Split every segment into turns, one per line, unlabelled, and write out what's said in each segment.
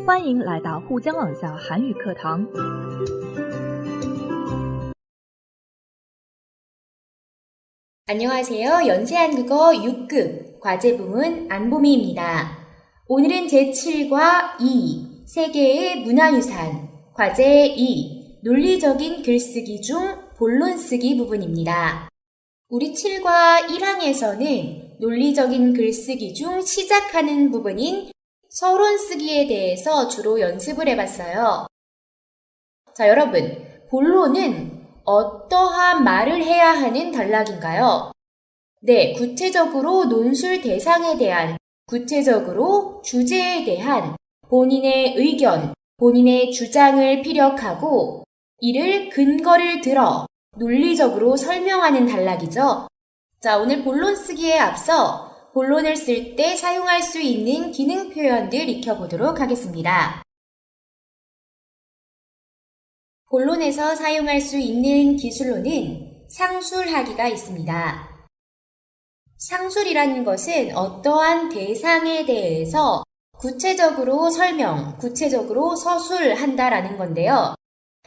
欢迎来到沪江网校韩语课堂。
안녕하세요. 연세한국어 6급 과제부문 안보미입니다. 오늘은 제7과 2 세계의 문화유산 과제 2 논리적인 글쓰기 중 본론 쓰기 부분입니다. 우리 7과 1항에서는 논리적인 글쓰기 중 시작하는 부분인 서론 쓰기에 대해서 주로 연습을 해봤어요. 자, 여러분, 본론은 어떠한 말을 해야 하는 단락인가요? 네, 구체적으로 논술 대상에 대한, 구체적으로 주제에 대한 본인의 의견, 본인의 주장을 피력하고 이를 근거를 들어 논리적으로 설명하는 단락이죠. 자, 오늘 본론 쓰기에 앞서 본론을 쓸 때 사용할 수 있는 기능 표현들 익혀보도록 하겠습니다. 본론에서 사용할 수 있는 기술로는 상술하기가 있습니다. 상술이라는 것은 어떠한 대상에 대해서 구체적으로 설명, 구체적으로 서술한다라는 건데요.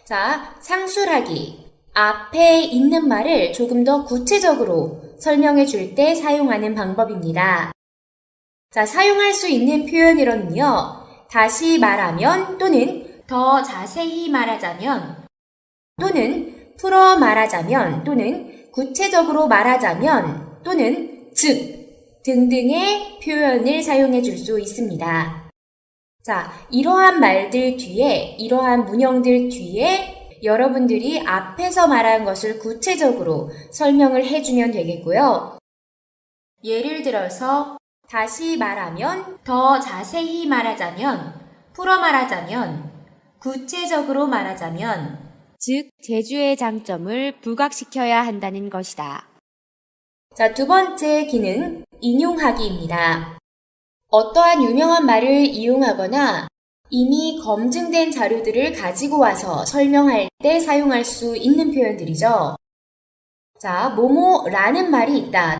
자, 상술하기. 앞에 있는 말을 조금 더 구체적으로 설명해 줄 때 사용하는 방법입니다. 자, 사용할 수 있는 표현으로는요. 다시 말하면 또는 더 자세히 말하자면 또는 풀어 말하자면 또는 구체적으로 말하자면 또는 즉 등등의 표현을 사용해 줄 수 있습니다. 자, 이러한 말들 뒤에, 이러한 문형들 뒤에 여러분들이 앞에서 말한 것을 구체적으로 설명을 해주면 되겠고요. 예를 들어서 다시 말하면, 더 자세히 말하자면, 풀어 말하자면, 구체적으로 말하자면, 즉 제주의 장점을 부각시켜야 한다는 것이다. 자, 두 번째 기능, 인용하기입니다. 어떠한 유명한 말을 이용하거나 이미 검증된 자료들을 가지고 와서 설명할 때 사용할 수 있는 표현들이죠. 자, 뭐뭐라는 말이 있다.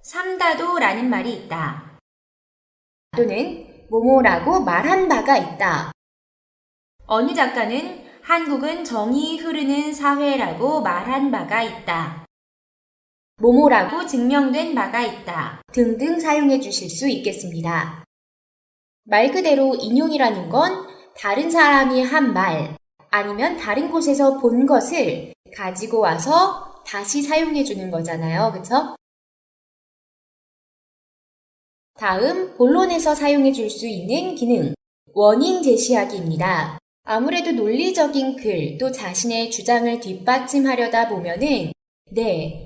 삼다도라는 말이 있다. 또는 뭐뭐라고 말한 바가 있다. 어느 작가는 한국은 정이 흐르는 사회라고 말한 바가 있다. 뭐뭐라고 증명된 바가 있다. 등등 사용해 주실 수 있겠습니다. 말 그대로 인용이라는 건 다른 사람이 한 말 아니면 다른 곳에서 본 것을 가지고 와서 다시 사용해 주는 거잖아요. 그쵸? 다음 본론에서 사용해 줄 수 있는 기능, 원인 제시하기입니다. 아무래도 논리적인 글, 또 자신의 주장을 뒷받침하려다 보면은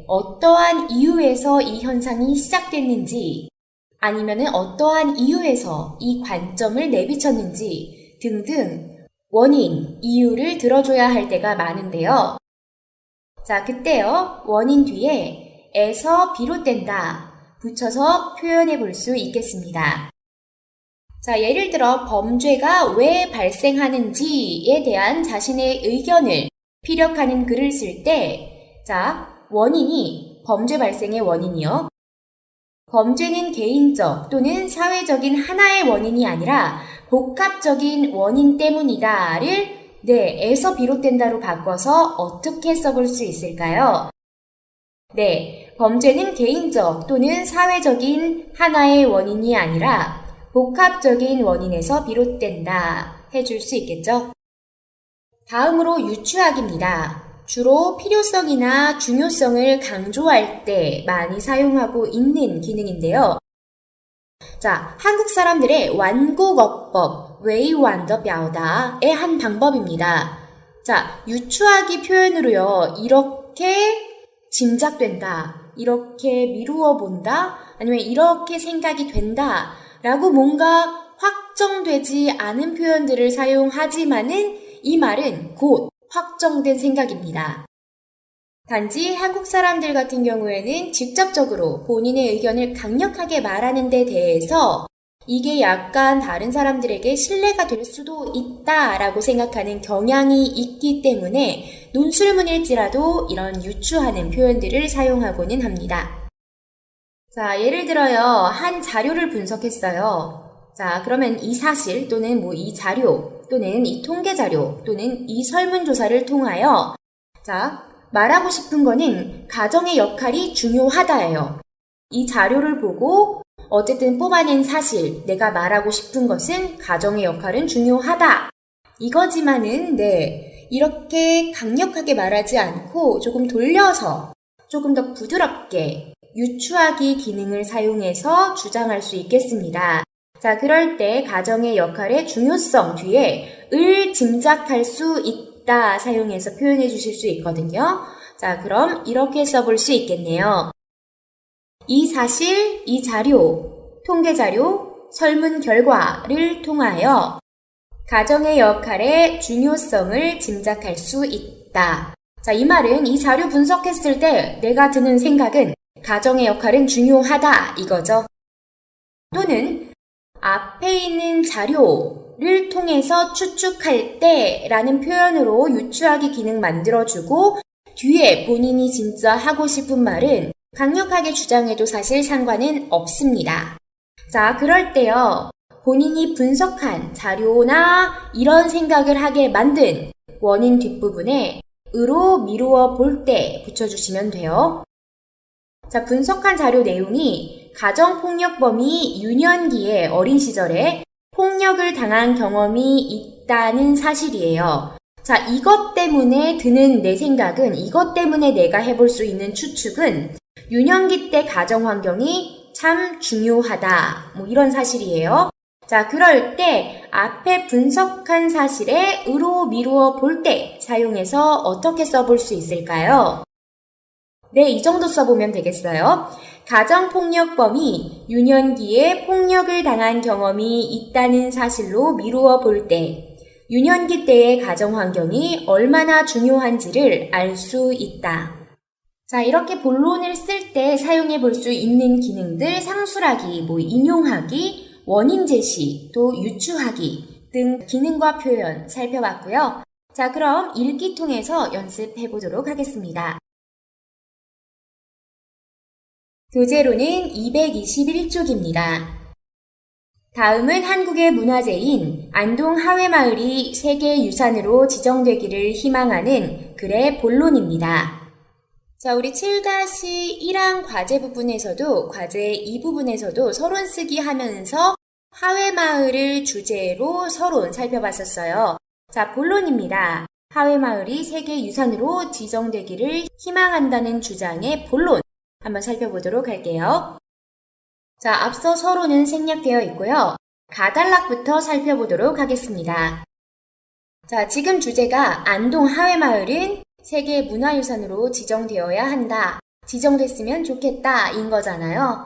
어떠한 이유에서 이 현상이 시작됐는지 아니면은 어떠한 이유에서 이 관점을 내비쳤는지 등등 원인, 이유를 들어줘야 할 때가 많은데요. 자, 그때요. 원인 뒤에 에서 비롯된다 붙여서 표현해 볼 수 있겠습니다. 자, 예를 들어 범죄가 왜 발생하는지에 대한 자신의 의견을 피력하는 글을 쓸 때, 자, 원인이 범죄 발생의 원인이요. 범죄는 개인적 또는 사회적인 하나의 원인이 아니라 복합적인 원인 때문이다를 에서 비롯된다로 바꿔서 어떻게 써볼 수 있을까요? 범죄는 개인적 또는 사회적인 하나의 원인이 아니라 복합적인 원인에서 비롯된다 해줄 수 있겠죠? 다음으로 유추하기입니다. 주로 필요성이나 중요성을 강조할 때 많이 사용하고 있는 기능인데요. 자, 한국 사람들의 완곡어법, 委婉的表达의 한 방법입니다. 자, 유추하기 표현으로요. 이렇게 짐작된다, 이렇게 미루어 본다, 아니면 이렇게 생각이 된다 라고 뭔가 확정되지 않은 표현들을 사용하지만은 이 말은 곧 확정된 생각입니다. 단지 한국 사람들 같은 경우에는 직접적으로 본인의 의견을 강력하게 말하는 데 대해서 이게 약간 다른 사람들에게 신뢰가 될 수도 있다라고 생각하는 경향이 있기 때문에 논술문일지라도 이런 유추하는 표현들을 사용하고는 합니다. 자, 예를 들어요. 한 자료를 분석했어요. 자, 그러면 이 사실 또는 이 자료 또는 이 통계 자료 또는 이 설문조사를 통하여 자, 말하고 싶은 거는 가정의 역할이 중요하다예요. 이 자료를 보고 어쨌든 뽑아낸 사실, 내가 말하고 싶은 것은 가정의 역할은 중요하다. 이거지만은 이렇게 강력하게 말하지 않고 조금 돌려서 조금 더 부드럽게 유추하기 기능을 사용해서 주장할 수 있겠습니다. 자, 그럴 때 가정의 역할의 중요성 뒤에 을 짐작할 수 있다 사용해서 표현해 주실 수 있거든요. 자, 그럼 이렇게 써볼 수 있겠네요. 이 사실, 이 자료, 통계 자료, 설문 결과를 통하여 가정의 역할의 중요성을 짐작할 수 있다. 자, 이 말은 이 자료 분석했을 때 내가 드는 생각은 가정의 역할은 중요하다 이거죠. 또는 앞에 있는 자료를 통해서 추측할 때 라는 표현으로 유추하기 기능 만들어주고 뒤에 본인이 진짜 하고 싶은 말은 강력하게 주장해도 사실 상관은 없습니다. 자, 그럴 때요. 본인이 분석한 자료나 이런 생각을 하게 만든 원인 뒷부분에 으로 미루어 볼 때 붙여주시면 돼요. 자, 분석한 자료 내용이 가정폭력범이 유년기에 어린 시절에 폭력을 당한 경험이 있다는 사실이에요. 자, 이것 때문에 드는 내 생각은, 이것 때문에 내가 해볼 수 있는 추측은 유년기 때 가정 환경이 참 중요하다. 이런 사실이에요. 자, 그럴 때 앞에 분석한 사실에 으로 미루어 볼 때 사용해서 어떻게 써볼 수 있을까요? 네, 이 정도 써보면 되겠어요. 가정폭력범이 유년기에 폭력을 당한 경험이 있다는 사실로 미루어 볼 때 유년기 때의 가정 환경이 얼마나 중요한지를 알 수 있다. 자, 이렇게 본론을 쓸 때 사용해 볼 수 있는 기능들 상술하기, 인용하기, 원인 제시, 또 유추하기 등 기능과 표현 살펴봤고요. 자, 그럼 읽기 통해서 연습해 보도록 하겠습니다. 교재로는 221쪽입니다. 다음은 한국의 문화재인 안동 하회마을이 세계유산으로 지정되기를 희망하는 글의 본론입니다. 자, 우리 7-1항 과제 부분에서도 과제 2부분에서도 서론 쓰기 하면서 하회마을을 주제로 서론 살펴봤었어요. 자, 본론입니다. 하회마을이 세계유산으로 지정되기를 희망한다는 주장의 본론 한번 살펴보도록 할게요. 자, 앞서 서론은 생략되어 있고요. 가단락부터 살펴보도록 하겠습니다. 자, 지금 주제가 안동 하회마을은 세계 문화유산으로 지정되어야 한다. 지정됐으면 좋겠다. 인 거잖아요.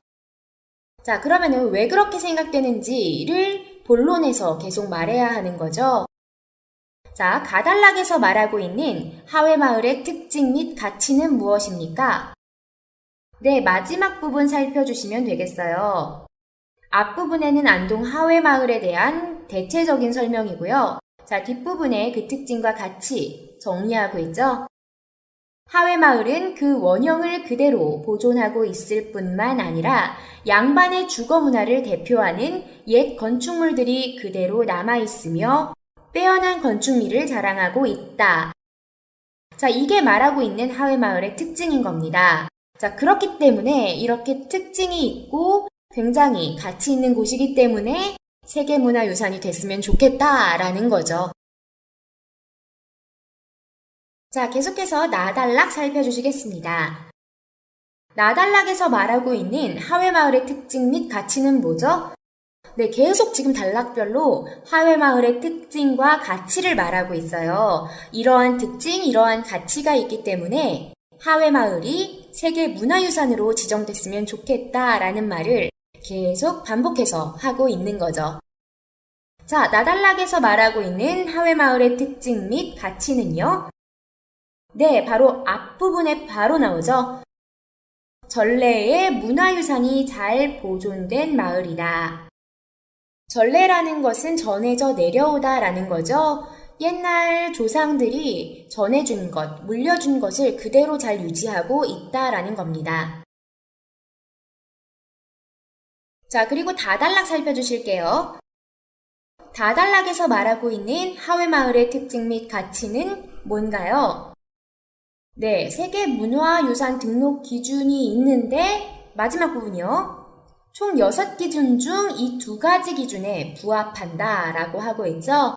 자, 그러면은 왜 그렇게 생각되는지를 본론에서 계속 말해야 하는 거죠. 자, 가단락에서 말하고 있는 하회마을의 특징 및 가치는 무엇입니까? 네, 마지막 부분 살펴주시면 되겠어요. 앞부분에는 안동 하회마을에 대한 대체적인 설명이고요. 자, 뒷부분에 그 특징과 가치 정리하고 있죠. 하회마을은 그 원형을 그대로 보존하고 있을 뿐만 아니라 양반의 주거 문화를 대표하는 옛 건축물들이 그대로 남아있으며 빼어난 건축미를 자랑하고 있다. 자, 이게 말하고 있는 하회마을의 특징인 겁니다. 자, 그렇기 때문에 이렇게 특징이 있고 굉장히 가치 있는 곳이기 때문에 세계문화유산이 됐으면 좋겠다라는 거죠. 자, 계속해서 나단락 살펴주시겠습니다. 나단락에서 말하고 있는 하회마을의 특징 및 가치는 뭐죠? 네, 계속 지금 단락별로 하회마을의 특징과 가치를 말하고 있어요. 이러한 특징, 이러한 가치가 있기 때문에 하회마을이 세계문화유산으로 지정됐으면 좋겠다라는 말을 계속 반복해서 하고 있는 거죠. 자, 나단락에서 말하고 있는 하회마을의 특징 및 가치는요. 네, 바로 앞부분에 바로 나오죠. 전래의 문화유산이 잘 보존된 마을이다. 전래라는 것은 전해져 내려오다 라는 거죠. 옛날 조상들이 전해준 것, 물려준 것을 그대로 잘 유지하고 있다라는 겁니다. 자, 그리고 다단락 살펴주실게요. 다단락에서 말하고 있는 하회마을의 특징 및 가치는 뭔가요? 네, 세계문화유산 등록 기준이 있는데 마지막 부분이요. 총 6기준 중 이 2가지 기준에 부합한다 라고 하고 있죠.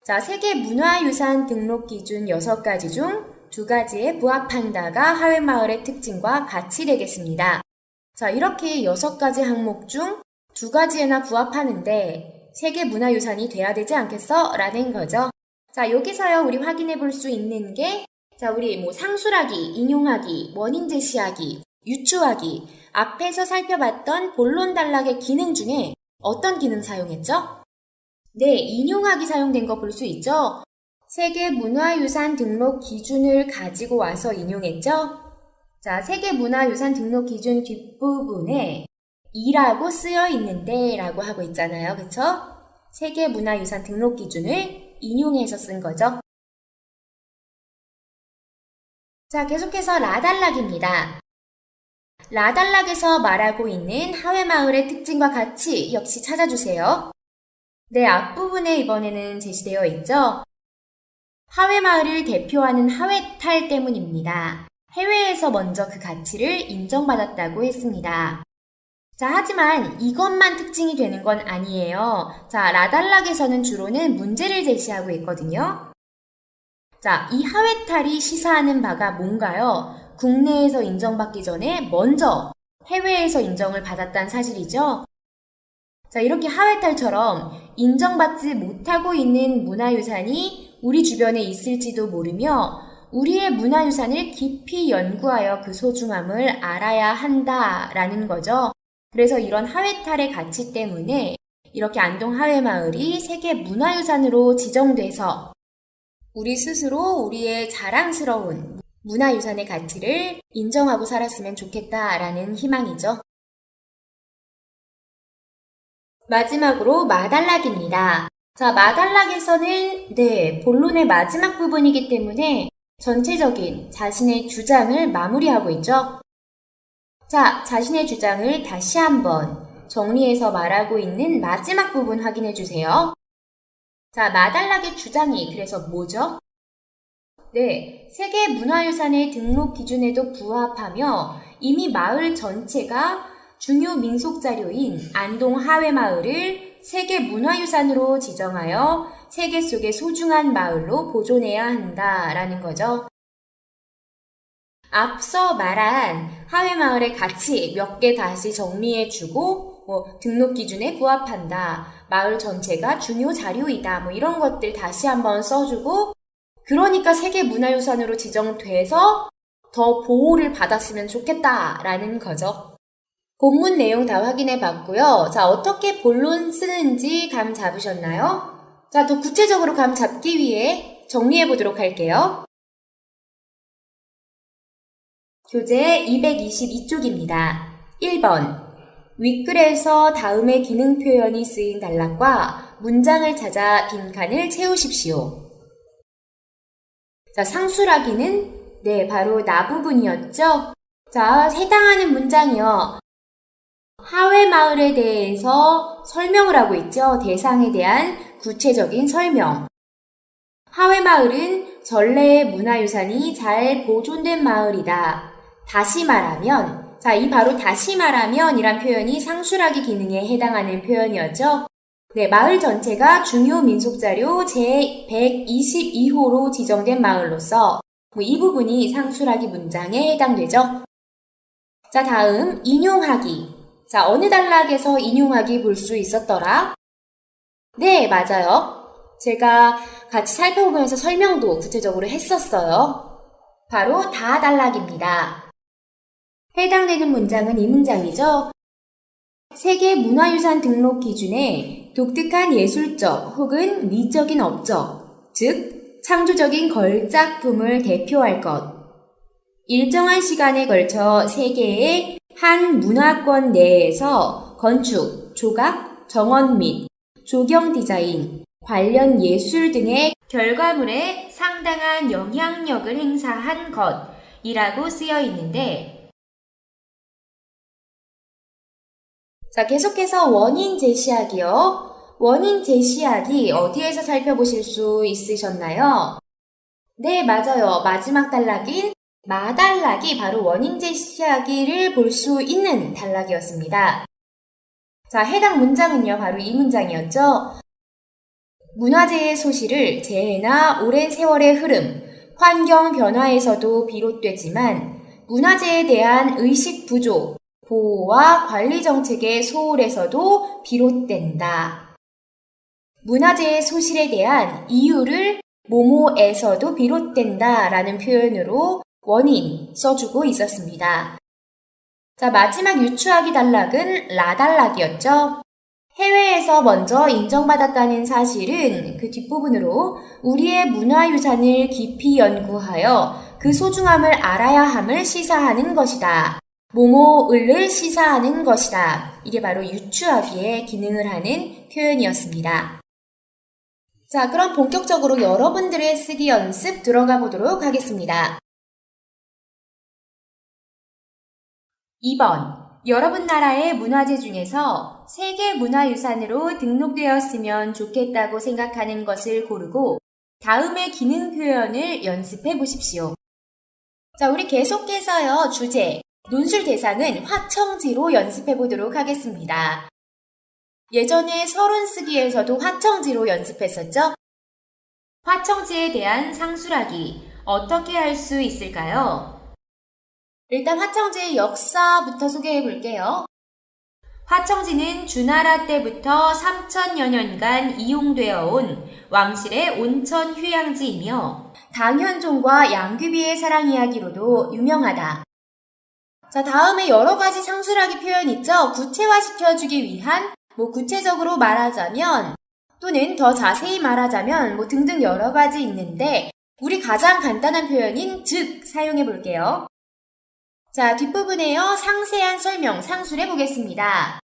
자, 세계문화유산 등록 기준 6가지 중 2가지에 부합한다가 하회마을의 특징과 가치 되겠습니다. 자, 이렇게 6가지 항목 중 2가지에나 부합하는데 세계문화유산이 돼야 되지 않겠어? 라는 거죠. 자, 여기서요 우리 확인해 볼 수 있는 게 자, 우리 상술하기, 인용하기, 원인 제시하기, 유추하기 앞에서 살펴봤던 본론 단락의 기능 중에 어떤 기능 사용했죠? 네, 인용하기 사용된 거 볼 수 있죠? 세계문화유산 등록 기준을 가지고 와서 인용했죠? 자, 세계문화유산 등록 기준 뒷부분에 이라고 쓰여 있는데 라고 하고 있잖아요. 그쵸? 세계문화유산 등록 기준을 인용해서 쓴 거죠. 자, 계속해서 라단락입니다. 라단락에서 말하고 있는 하회마을의 특징과 가치 역시 찾아주세요. 네, 앞부분에 이번에는 제시되어 있죠. 하회마을을 대표하는 하회탈 때문입니다. 해외에서 먼저 그 가치를 인정받았다고 했습니다. 자, 하지만 이것만 특징이 되는 건 아니에요. 자, 라단락에서는 주로는 문제를 제시하고 있거든요. 자, 이 하회탈이 시사하는 바가 뭔가요? 국내에서 인정받기 전에 먼저 해외에서 인정을 받았다는 사실이죠. 자, 이렇게 하회탈처럼 인정받지 못하고 있는 문화유산이 우리 주변에 있을지도 모르며 우리의 문화유산을 깊이 연구하여 그 소중함을 알아야 한다라는 거죠. 그래서 이런 하회탈의 가치 때문에 이렇게 안동 하회마을이 세계문화유산으로 지정돼서 우리 스스로 우리의 자랑스러운 문화유산의 가치를 인정하고 살았으면 좋겠다라는 희망이죠. 마지막으로 마단락입니다. 자, 마단락에서는 본론의 마지막 부분이기 때문에 전체적인 자신의 주장을 마무리하고 있죠. 자, 자신의 주장을 다시 한번 정리해서 말하고 있는 마지막 부분 확인해 주세요. 자, 마단락의 주장이 그래서 뭐죠? 네, 세계문화유산의 등록 기준에도 부합하며 이미 마을 전체가 중요 민속자료인 안동 하회마을을 세계문화유산으로 지정하여 세계 속의 소중한 마을로 보존해야 한다라는 거죠. 앞서 말한 하회마을의 가치 몇 개 다시 정리해주고 등록 기준에 부합한다. 마을 전체가 중요 자료이다. 이런 것들 다시 한번 써주고 그러니까 세계문화유산으로 지정돼서 더 보호를 받았으면 좋겠다라는 거죠. 본문 내용 다 확인해 봤고요. 자, 어떻게 본론 쓰는지 감 잡으셨나요? 자, 더 구체적으로 감 잡기 위해 정리해 보도록 할게요. 교재 222쪽입니다. 1번. 윗글에서 다음의 기능 표현이 쓰인 단락과 문장을 찾아 빈칸을 채우십시오. 자, 상술하기는 바로 나 부분이었죠? 자, 해당하는 문장이요. 하회마을에 대해서 설명을 하고 있죠. 대상에 대한 구체적인 설명. 하회마을은 전래의 문화유산이 잘 보존된 마을이다. 다시 말하면, 자, 이 바로 다시 말하면 이란 표현이 상술하기 기능에 해당하는 표현이었죠. 네, 마을 전체가 중요 민속자료 제122호로 지정된 마을로서 이 부분이 상술하기 문장에 해당되죠. 자, 다음 인용하기. 자, 어느 단락에서 인용하기 볼 수 있었더라? 네, 맞아요. 제가 같이 살펴보면서 설명도 구체적으로 했었어요. 바로 다단락입니다. 해당되는 문장은 이 문장이죠. 세계문화유산 등록 기준에 독특한 예술적 혹은 미적인 업적, 즉 창조적인 걸작품을 대표할 것. 일정한 시간에 걸쳐 세계의 한 문화권 내에서 건축, 조각, 정원 및 조경 디자인, 관련 예술 등의 결과물에 상당한 영향력을 행사한 것이라고 쓰여 있는데 자, 계속해서 원인 제시하기요. 원인 제시하기 어디에서 살펴보실 수 있으셨나요? 네, 맞아요. 마지막 단락인 마단락이 바로 원인 제시하기를 볼 수 있는 단락이었습니다. 자, 해당 문장은요, 바로 이 문장이었죠. 문화재의 소실을 재해나 오랜 세월의 흐름, 환경 변화에서도 비롯되지만 문화재에 대한 의식 부족, 보호와 관리 정책의 소홀에서도 비롯된다. 문화재의 소실에 대한 이유를 뭐뭐에서도 비롯된다 라는 표현으로 원인 써주고 있었습니다. 자, 마지막 유추하기 단락은 라단락이었죠. 해외에서 먼저 인정받았다는 사실은 그 뒷부분으로 우리의 문화유산을 깊이 연구하여 그 소중함을 알아야 함을 시사하는 것이다. 뭐뭐을 시사하는 것이다. 이게 바로 유추하기의 기능을 하는 표현이었습니다. 자, 그럼 본격적으로 여러분들의 쓰기 연습 들어가 보도록 하겠습니다. 2번. 여러분 나라의 문화재 중에서 세계문화유산으로 등록되었으면 좋겠다고 생각하는 것을 고르고 다음의 기능 표현을 연습해 보십시오. 자, 우리 계속해서요, 주제, 논술 대상은 화청지로 연습해 보도록 하겠습니다. 예전에 서론 쓰기에서도 화청지로 연습했었죠? 화청지에 대한 상술하기, 어떻게 할 수 있을까요? 일단 화청지의 역사부터 소개해 볼게요. 화청지는 주나라 때부터 3000여 년간 이용되어 온 왕실의 온천 휴양지이며 당현종과 양귀비의 사랑 이야기로도 유명하다. 자, 다음에 여러 가지 상술하기 표현 있죠? 구체화시켜주기 위한 구체적으로 말하자면 또는 더 자세히 말하자면 등등 여러 가지 있는데 우리 가장 간단한 표현인 즉 사용해 볼게요. 자, 뒷부분에요. 상세한 설명, 상술해 보겠습니다.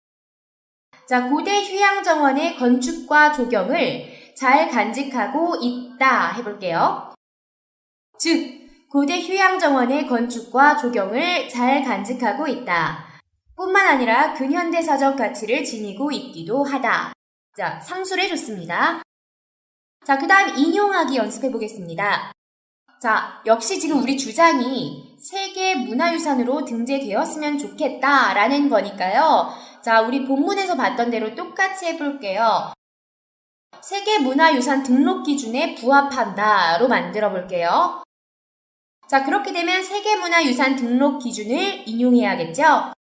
자, 고대 휴양정원의 건축과 조경을 잘 간직하고 있다 해볼게요. 즉, 고대 휴양정원의 건축과 조경을 잘 간직하고 있다. 뿐만 아니라 근현대사적 가치를 지니고 있기도 하다. 자, 상술해 줬습니다. 자, 그 다음 인용하기 연습해 보겠습니다. 자, 역시 지금 우리 주장이 세계 문화유산으로 등재되었으면 좋겠다라는 거니까요. 자, 우리 본문에서 봤던 대로 똑같이 해볼게요. 세계 문화유산 등록 기준에 부합한다로 만들어 볼게요. 자, 그렇게 되면 세계 문화유산 등록 기준을 인용해야겠죠?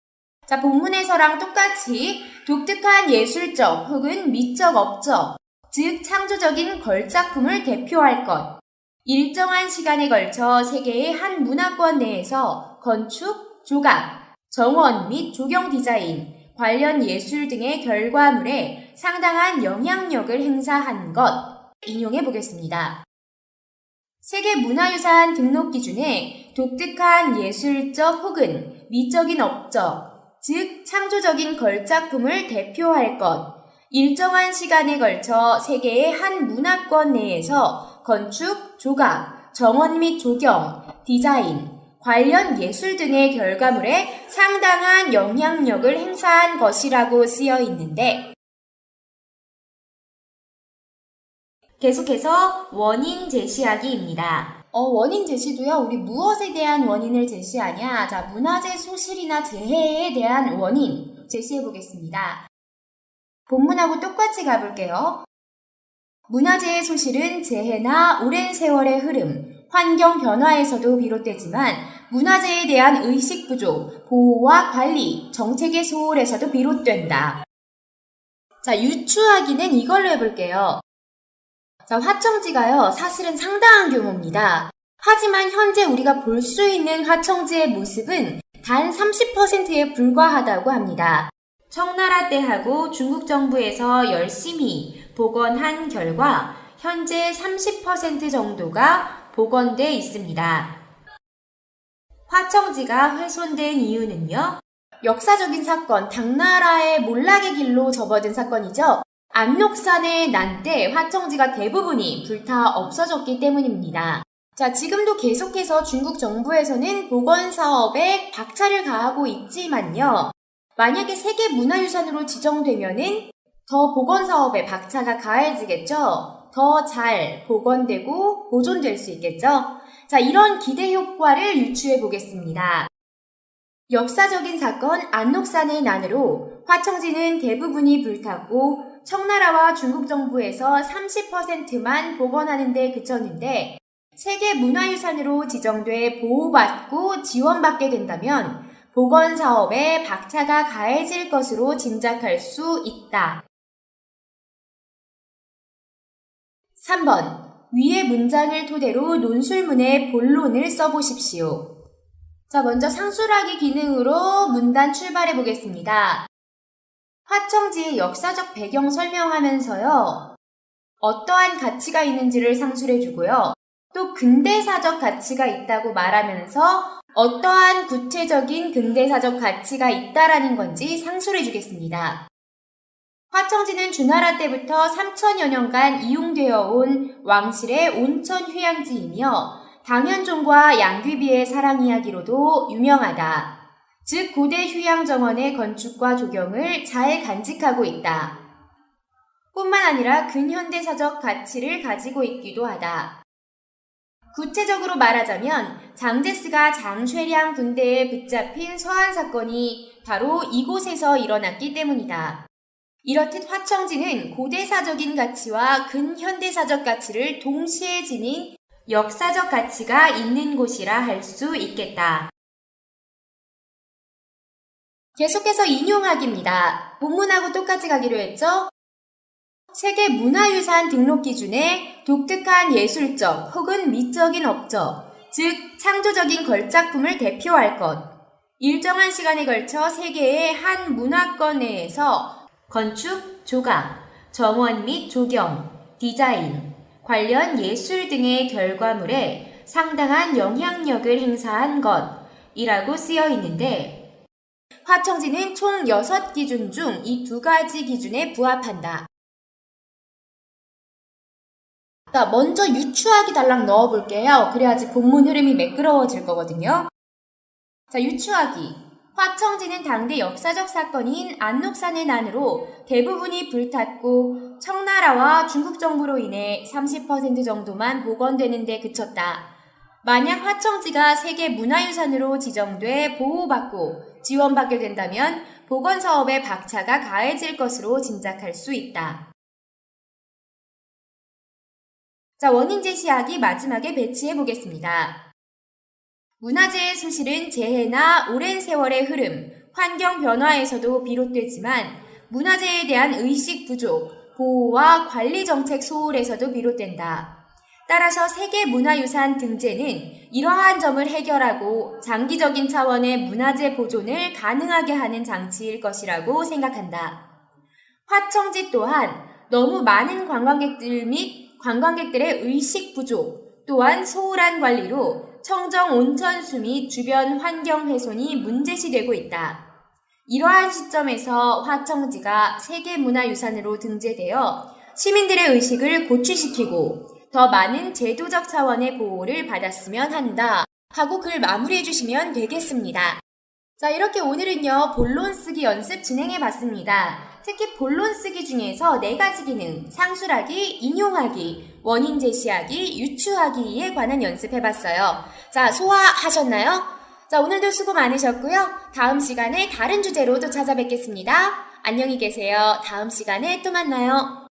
자, 본문에서랑 똑같이 독특한 예술적 혹은 미적 업적, 즉 창조적인 걸작품을 대표할 것, 일정한 시간에 걸쳐 세계의 한 문화권 내에서 건축, 조각, 정원 및 조경 디자인, 관련 예술 등의 결과물에 상당한 영향력을 행사한 것, 인용해 보겠습니다. 세계 문화유산 등록 기준에 독특한 예술적 혹은 미적인 업적, 즉 창조적인 걸작품을 대표할 것, 일정한 시간에 걸쳐 세계의 한 문화권 내에서 건축, 조각, 정원 및 조경, 디자인, 관련 예술 등의 결과물에 상당한 영향력을 행사한 것이라고 쓰여 있는데 계속해서 원인 제시하기입니다. 원인 제시도요, 우리 무엇에 대한 원인을 제시하냐? 자, 문화재 소실이나 재해에 대한 원인 제시해 보겠습니다. 본문하고 똑같이 가볼게요. 문화재의 소실은 재해나 오랜 세월의 흐름, 환경 변화에서도 비롯되지만 문화재에 대한 의식 부족, 보호와 관리, 정책의 소홀에서도 비롯된다. 자, 유추하기는 이걸로 해볼게요. 자, 화청지가요, 사실은 상당한 규모입니다. 하지만 현재 우리가 볼 수 있는 화청지의 모습은 단 30%에 불과하다고 합니다. 청나라 때하고 중국 정부에서 열심히 복원한 결과 현재 30% 정도가 복원돼 있습니다. 화청지가 훼손된 이유는요? 역사적인 사건, 당나라의 몰락의 길로 접어든 사건이죠. 안록산의 난 때 화청지가 대부분이 불타 없어졌기 때문입니다. 자, 지금도 계속해서 중국 정부에서는 복원 사업에 박차를 가하고 있지만요. 만약에 세계문화유산으로 지정되면은 더 복원사업에 박차가 가해지겠죠? 더 잘 복원되고 보존될 수 있겠죠? 자, 이런 기대 효과를 유추해 보겠습니다. 역사적인 사건 안록산의 난으로 화청지는 대부분이 불탔고 청나라와 중국 정부에서 30%만 복원하는 데 그쳤는데 세계문화유산으로 지정돼 보호받고 지원받게 된다면 복원사업에 박차가 가해질 것으로 짐작할 수 있다. 3번. 위의 문장을 토대로 논술문의 본론을 써보십시오. 자, 먼저 상수라기 기능으로 문단 출발해 보겠습니다. 화청지의 역사적 배경 설명하면서요. 어떠한 가치가 있는지를 상술해 주고요. 또 근대사적 가치가 있다고 말하면서 어떠한 구체적인 근대사적 가치가 있다라는 건지 상술해 주겠습니다. 화청지는 주나라 때부터 3000여 년간 이용되어 온 왕실의 온천 휴양지이며 당현종과 양귀비의 사랑 이야기로도 유명하다. 즉 고대 휴양 정원의 건축과 조경을 잘 간직하고 있다. 뿐만 아니라 근현대사적 가치를 가지고 있기도 하다. 구체적으로 말하자면 장제스가 장쉐량 군대에 붙잡힌 서한 사건이 바로 이곳에서 일어났기 때문이다. 이렇듯 화청지는 고대사적인 가치와 근현대사적 가치를 동시에 지닌 역사적 가치가 있는 곳이라 할 수 있겠다. 계속해서 인용하기입니다. 본문하고 똑같이 가기로 했죠? 세계문화유산 등록 기준에 독특한 예술적 혹은 미적인 업적, 즉 창조적인 걸작품을 대표할 것, 일정한 시간에 걸쳐 세계의 한 문화권 내에서 건축, 조각, 정원 및 조경, 디자인, 관련 예술 등의 결과물에 상당한 영향력을 행사한 것이라고 쓰여 있는데 화청지는 총 6기준 중 이 2가지 기준에 부합한다. 자, 먼저 유추하기 달랑 넣어볼게요. 그래야지 본문 흐름이 매끄러워질 거거든요. 자, 유추하기. 화청지는 당대 역사적 사건인 안록산의 난으로 대부분이 불탔고 청나라와 중국 정부로 인해 30% 정도만 복원되는 데 그쳤다. 만약 화청지가 세계문화유산으로 지정돼 보호받고 지원받게 된다면 복원사업에 박차가 가해질 것으로 짐작할 수 있다. 자, 원인 제시하기 마지막에 배치해 보겠습니다. 문화재의 소실은 재해나 오랜 세월의 흐름, 환경 변화에서도 비롯되지만 문화재에 대한 의식 부족, 보호와 관리 정책 소홀에서도 비롯된다. 따라서 세계문화유산 등재는 이러한 점을 해결하고 장기적인 차원의 문화재 보존을 가능하게 하는 장치일 것이라고 생각한다. 화청지 또한 너무 많은 관광객들 및 관광객들의 의식 부족, 또한 소홀한 관리로 청정 온천수 및 주변 환경 훼손이 문제시되고 있다. 이러한 시점에서 화청지가 세계문화유산으로 등재되어 시민들의 의식을 고취시키고 더 많은 제도적 차원의 보호를 받았으면 한다 하고 글 마무리해 주시면 되겠습니다. 자, 이렇게 오늘은요 본론 쓰기 연습 진행해 봤습니다. 특히 본론 쓰기 중에서 4가지 기능, 상술하기, 인용하기, 원인 제시하기, 유추하기에 관한 연습해봤어요. 자, 소화하셨나요? 자, 오늘도 수고 많으셨고요. 다음 시간에 다른 주제로 또 찾아뵙겠습니다. 안녕히 계세요. 다음 시간에 또 만나요.